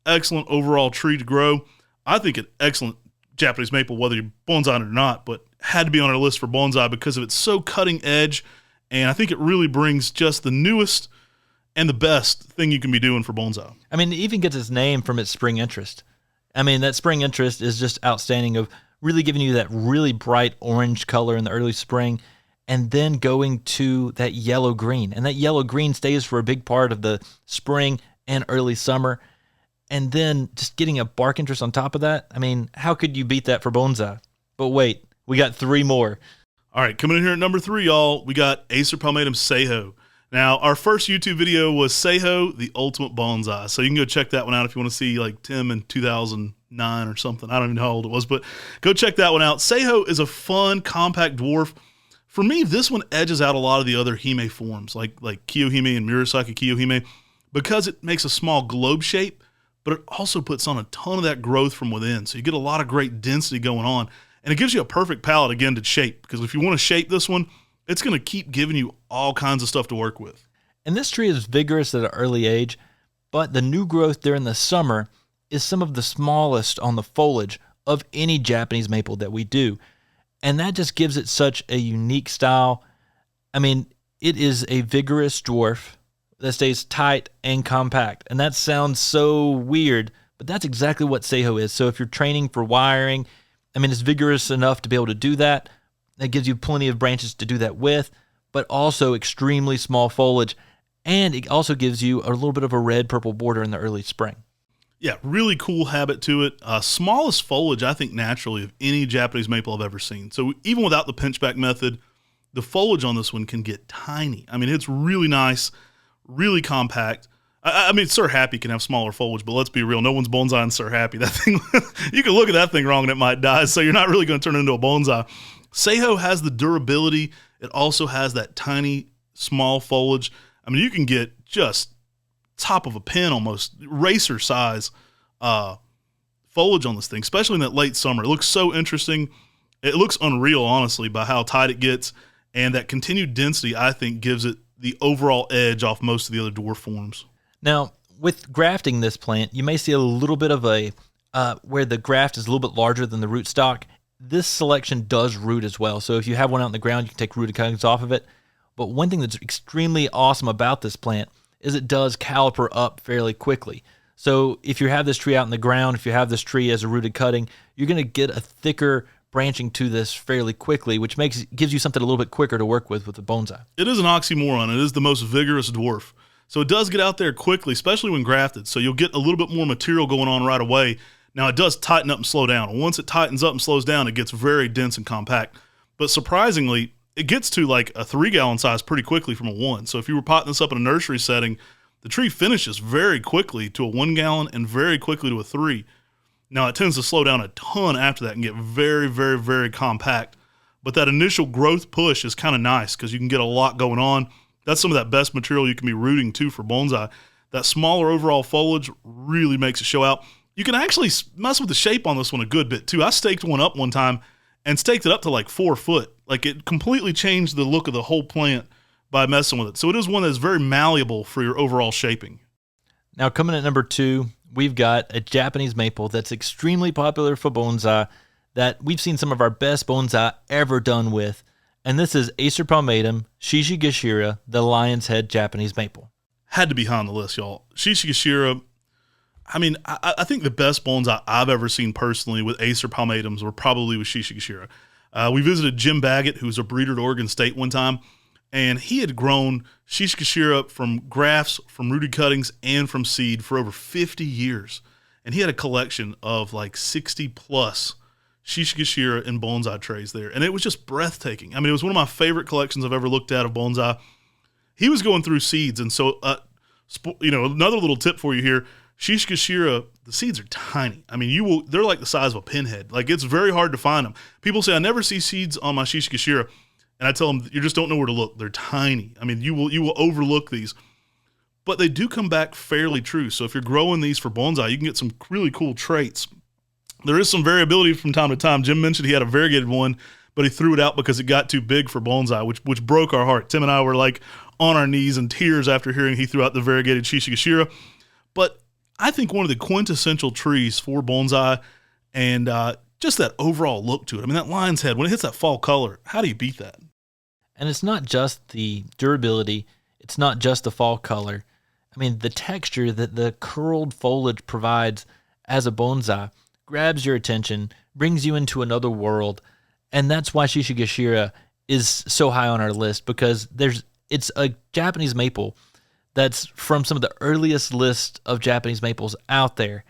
Excellent overall tree to grow. I think an excellent Japanese maple, whether you're bonsai it or not, but had to be on our list for bonsai because of it's so cutting edge, and I think it really brings just the newest and the best thing you can be doing for bonsai. I mean, it even gets its name from its spring interest. I mean, that spring interest is just outstanding of really giving you that really bright orange color in the early spring and then going to that yellow-green. And that yellow-green stays for a big part of the spring and early summer. And then just getting a bark interest on top of that, I mean, how could you beat that for bonsai? But wait, we got 3 more. All right, coming in here at number 3, y'all, we got Acer palmatum seho. Now, our first YouTube video was Seho, the ultimate bonsai. So you can go check that one out if you want to see like Tim in 2009 or something. I don't even know how old it was, but go check that one out. Seho is a fun, compact dwarf. For me, this one edges out a lot of the other Hime forms, like Kyokuhime and Murasaki Kyokuhime, because it makes a small globe shape, but it also puts on a ton of that growth from within. So you get a lot of great density going on. And it gives you a perfect palette, again, to shape. Because if you want to shape this one, it's going to keep giving you all kinds of stuff to work with. And this tree is vigorous at an early age, but the new growth during the summer is some of the smallest on the foliage of any Japanese maple that we do. And that just gives it such a unique style. I mean, it is a vigorous dwarf that stays tight and compact. And that sounds so weird, but that's exactly what seho is. So if you're training for wiring, I mean, it's vigorous enough to be able to do that. That gives you plenty of branches to do that with, but also extremely small foliage. And it also gives you a little bit of a red-purple border in the early spring. Yeah, really cool habit to it. Smallest foliage, I think, naturally, of any Japanese maple I've ever seen. So even without the pinchback method, the foliage on this one can get tiny. I mean, it's really nice, really compact. I mean, Sir Happy can have smaller foliage, but let's be real. No one's bonsaiing Sir Happy. That thing, you can look at that thing wrong and it might die, so you're not really going to turn it into a bonsai. Seho has the durability. It also has that tiny, small foliage. I mean, you can get just top of a pen almost, racer size foliage on this thing, especially in that late summer. It looks so interesting. It looks unreal, honestly, by how tight it gets. And that continued density, I think, gives it the overall edge off most of the other dwarf forms. Now, with grafting this plant, you may see a little bit of a, where the graft is a little bit larger than the rootstock. This selection does root as well. So if you have one out in the ground, you can take rooted cuttings off of it. But one thing that's extremely awesome about this plant is it does caliper up fairly quickly. So if you have this tree out in the ground, if you have this tree as a rooted cutting, you're going to get a thicker branching to this fairly quickly, which gives you something a little bit quicker to work with the bonsai. It is an oxymoron. It is the most vigorous dwarf. So it does get out there quickly, especially when grafted. So you'll get a little bit more material going on right away. Now, it does tighten up and slow down. And once it tightens up and slows down, it gets very dense and compact. But surprisingly, it gets to like a 3-gallon size pretty quickly from a 1. So if you were potting this up in a nursery setting, the tree finishes very quickly to a 1-gallon and very quickly to a 3. Now, it tends to slow down a ton after that and get very, very, very compact. But that initial growth push is kind of nice because you can get a lot going on. That's some of that best material you can be rooting too for bonsai. That smaller overall foliage really makes it show out. You can actually mess with the shape on this one a good bit too. I staked one up one time and staked it up to like 4 foot. Like, it completely changed the look of the whole plant by messing with it. So it is one that's very malleable for your overall shaping. Now, coming at number 2, we've got a Japanese maple that's extremely popular for bonsai that we've seen some of our best bonsai ever done with. And this is Acer palmatum Shishikishira, the lion's head Japanese maple. Had to be high on the list, y'all. Shishikishira, I mean, I think the best bonsai I've ever seen personally with Acer palmatums were probably with Shishikishira. We visited Jim Baggett, who was a breeder at Oregon State one time, and he had grown Shishikishira from grafts, from rooted cuttings, and from seed for over 50 years. And he had a collection of like 60 plus Shishikishira and bonsai trays there. And it was just breathtaking. I mean, it was one of my favorite collections I've ever looked at of bonsai. He was going through seeds. And so, another little tip for you here, Shishikishira, the seeds are tiny. I mean, they're like the size of a pinhead. Like, it's very hard to find them. People say, I never see seeds on my Shishikishira. And I tell them, you just don't know where to look. They're tiny. I mean, you will overlook these. But they do come back fairly true. So if you're growing these for bonsai, you can get some really cool traits. There is some variability from time to time. Jim mentioned he had a variegated one, but he threw it out because it got too big for bonsai, which broke our heart. Tim and I were like on our knees in tears after hearing he threw out the variegated Shishikishira. But I think one of the quintessential trees for bonsai and just that overall look to it. I mean, that lion's head, when it hits that fall color, how do you beat that? And it's not just the durability. It's not just the fall color. I mean, the texture that the curled foliage provides as a bonsai grabs your attention, brings you into another world, and that's why Shishikishira is so high on our list, because it's a Japanese maple that's from some of the earliest lists of Japanese maples out there,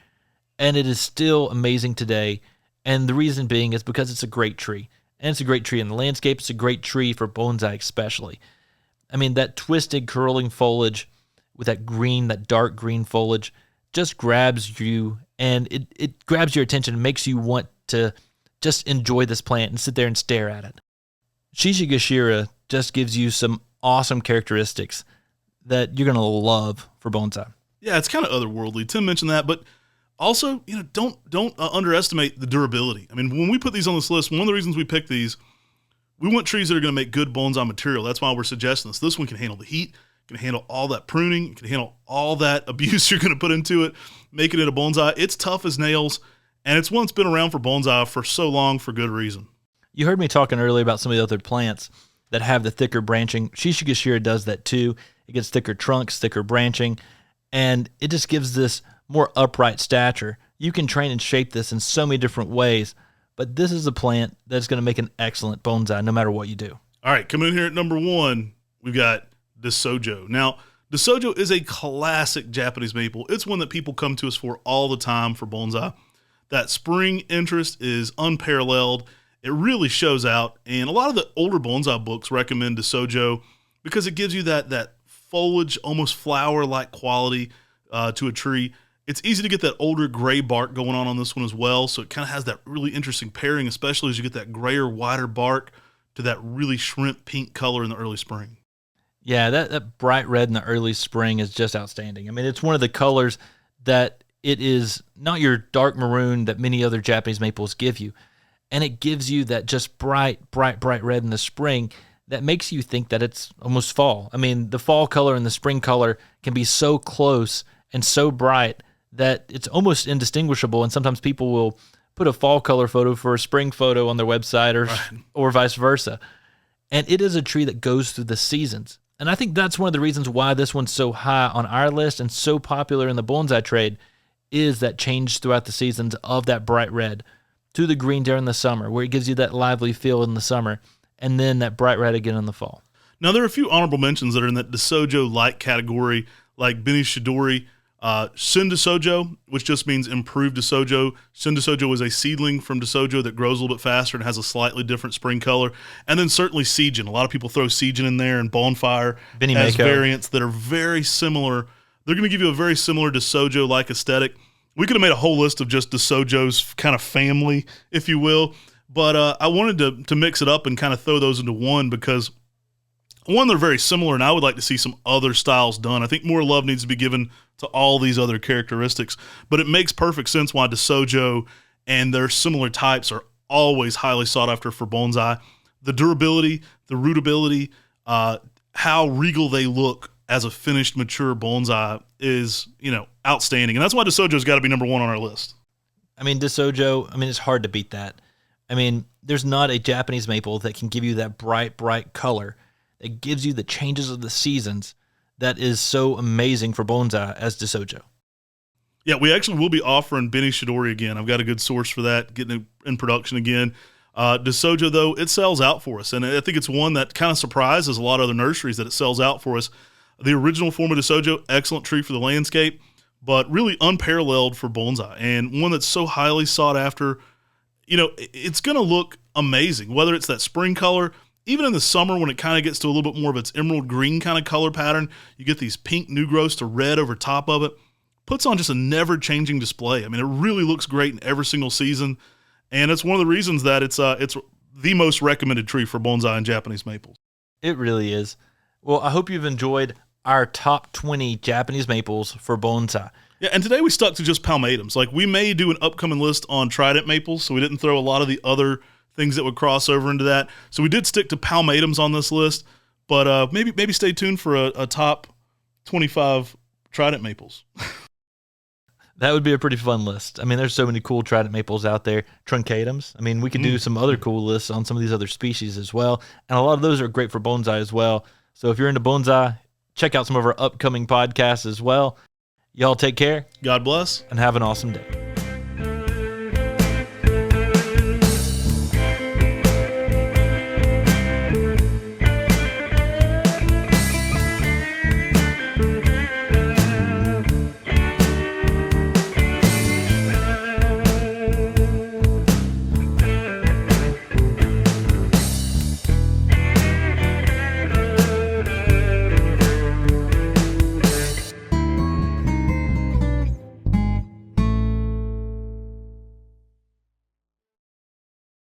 and it is still amazing today. And the reason being is because it's a great tree. And it's a great tree in the landscape. It's a great tree for bonsai especially. I mean, that twisted, curling foliage with that green, that dark green foliage just grabs you, and it grabs your attention and makes you want to just enjoy this plant and sit there and stare at it. Shishikishira just gives you some awesome characteristics that you're going to love for bonsai. Yeah, it's kind of otherworldly. Tim mentioned that, but also, don't underestimate the durability. I mean, when we put these on this list, one of the reasons we picked these, we want trees that are going to make good bonsai material. That's why we're suggesting this. This one can handle the heat, can handle all that pruning, can handle all that abuse you're going to put into it, making it a bonsai. It's tough as nails, and it's one that's been around for bonsai for so long for good reason. You heard me talking earlier about some of the other plants that have the thicker branching. Shishikishira does that too. It gets thicker trunks, thicker branching, and it just gives this more upright stature. You can train and shape this in so many different ways, but this is a plant that's going to make an excellent bonsai no matter what you do. All right, coming in here at number 1, we've got Sojo. Now, Sojo is a classic Japanese maple. It's one that people come to us for all the time for bonsai. That spring interest is unparalleled. It really shows out, and a lot of the older bonsai books recommend Sojo because it gives you that foliage, almost flower-like quality to a tree. It's easy to get that older gray bark going on this one as well, so it kind of has that really interesting pairing, especially as you get that grayer, wider bark to that really shrimp pink color in the early spring. Yeah, that bright red in the early spring is just outstanding. I mean, it's one of the colors that it is not your dark maroon that many other Japanese maples give you, and it gives you that just bright red in the spring that makes you think that it's almost fall. I mean, the fall color and the spring color can be so close and so bright that it's almost indistinguishable, and sometimes people will put a fall color photo for a spring photo on their website or vice versa. And it is a tree that goes through the seasons. And I think that's one of the reasons why this one's so high on our list and so popular in the bonsai trade, is that change throughout the seasons of that bright red to the green during the summer, where it gives you that lively feel in the summer, and then that bright red again in the fall. Now, there are a few honorable mentions that are in that Sojo-like category, like Beni Shidori, Shin Sojo, which just means improved Sojo. Shin Sojo is a seedling from Sojo that grows a little bit faster and has a slightly different spring color. And then certainly Seijin. A lot of people throw Seijin in there, and Bonfire has variants that are very similar. They're going to give you a very similar Sojo-like aesthetic. We could have made a whole list of just Sojo's kind of family, if you will. But I wanted to mix it up and kind of throw those into one because, one, they're very similar, and I would like to see some other styles done. I think more love needs to be given to all these other characteristics, but it makes perfect sense why Sojo and their similar types are always highly sought after for bonsai. The durability, the rootability, how regal they look as a finished, mature bonsai is, outstanding. And that's why Sojo's got to be number 1 on our list. I mean, Sojo, it's hard to beat that. I mean, there's not a Japanese maple that can give you that bright color that gives you the changes of the seasons that is so amazing for bonsai as Sojo. Yeah, we actually will be offering Benny Shidori again. I've got a good source for that, getting it in production again. DeSojo, though, it sells out for us, and I think it's one that kind of surprises a lot of other nurseries that it sells out for us. The original form of DeSojo, excellent tree for the landscape, but really unparalleled for bonsai, and one that's so highly sought after. You know, it's going to look amazing, whether it's that spring color, even in the summer when it kind of gets to a little bit more of its emerald green kind of color pattern. You get these pink new growths to red over top of it. Puts on just a never-changing display. I mean, it really looks great in every single season, and it's one of the reasons that it's the most recommended tree for bonsai and Japanese maples. It really is. Well, I hope you've enjoyed our top 20 Japanese maples for bonsai. Yeah, and today we stuck to just palmatums. Like, we may do an upcoming list on trident maples, so we didn't throw a lot of the other things that would cross over into that. So we did stick to palmatums on this list, but maybe stay tuned for a top 25 trident maples. That would be a pretty fun list. I mean, there's so many cool trident maples out there. Truncatums. I mean, we could do some other cool lists on some of these other species as well. And a lot of those are great for bonsai as well. So if you're into bonsai, check out some of our upcoming podcasts as well. Y'all take care. God bless. And have an awesome day.